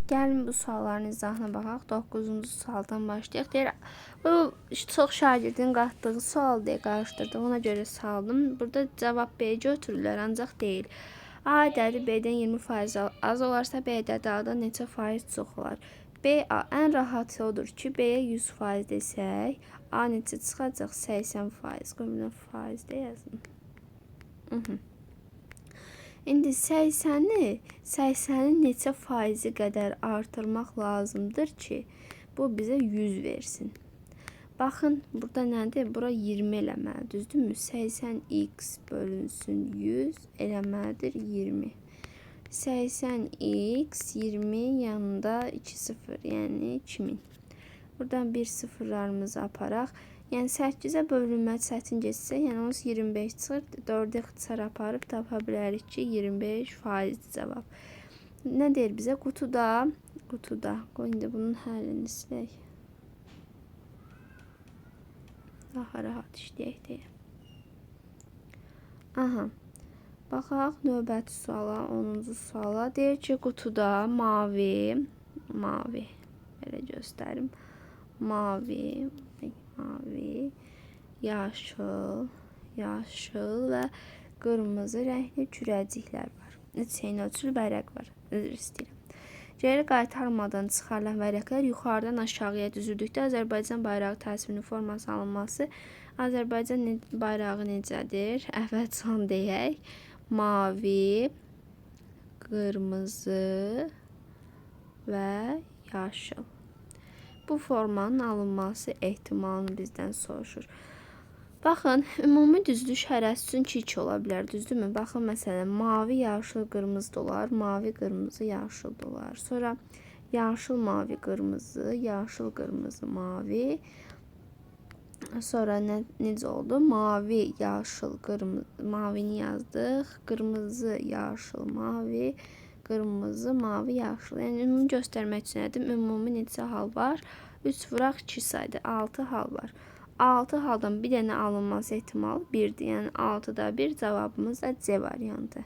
Gəlin bu sualların izahına baxaq. 9-cu sualdan başlayaq. Deyir, bu çox şagirdin qatdığı sual deyə qarışdırdıq. Ona görə saldım. Burada cavab B götürürlər, ancaq deyil. A ədədi B-dən 20% az olarsa, B ədədi A-dan neçə faiz çox olar? B, A. Ən rahatı odur ki, B-yə 100% desək, A neçə çıxacaq? 80%. Qoyun faiz də yazın. İndi 80'in neçə faizi qədər artırmaq lazımdır ki, bu bizə 100 versin. Baxın, burada nədir? Bura 20 eləməli, düzdürmü? 80x bölünsün 100 eləməlidir 20. 80x 20 yanında 2 sıfır, yəni 2000. Buradan bir sıfırlarımızı aparaq. Yəni 8'ə bölünmək çətin geçsə, yəni ons 25 çıxır. 4'ə ixtisar aparıb tapa bilərik ki, 25% cavab. Nə deyir bizə? Qutuda. Qoy indi bunun həllini silək. Daha rahat işləyək deyə. Aha. Baxaq növbəti suala, 10-cu suala. Deyir ki, qutuda mavi, belə göstərim. Mavi, yaşıl və qırmızı rəngli kürəciklər var. Neçə ölçülü vərəq var. Üzr istəyirəm. Geri qaytarmadan çıxarılan vərəqlər yuxarıdan aşağıya düzüldükdə Azərbaycan bayrağı təsvirinin forması alınması. Azərbaycan bayrağı necədir? Əvvəl son deyək. Mavi, qırmızı və yaşıl. Bu formanın alınması ehtimalını bizdən soruşur. Baxın, ümumi düzülüş hərəsi üçün 2 ola bilər, düzdürmü? Baxın, məsələn, mavi, yaşıl, qırmızı da olar, mavi, qırmızı, yaşıl da olar. Sonra yaşıl, mavi, qırmızı, yaşıl, qırmızı, mavi. Sonra necə oldu? Mavi, yaşıl, qırmızı, mavini yazdıq. Qırmızı, yaşıl, mavi, qırmızı, mavi, yaşıl. Yəni ümumi göstərmək üçün dedim, ümumi neçə hal var? 3 vuraq 2 saydı, 6 hal var. 6 haldan bir dənə alınması ehtimalı 1'dir. Yəni 6'da 1 cavabımız da C variantı.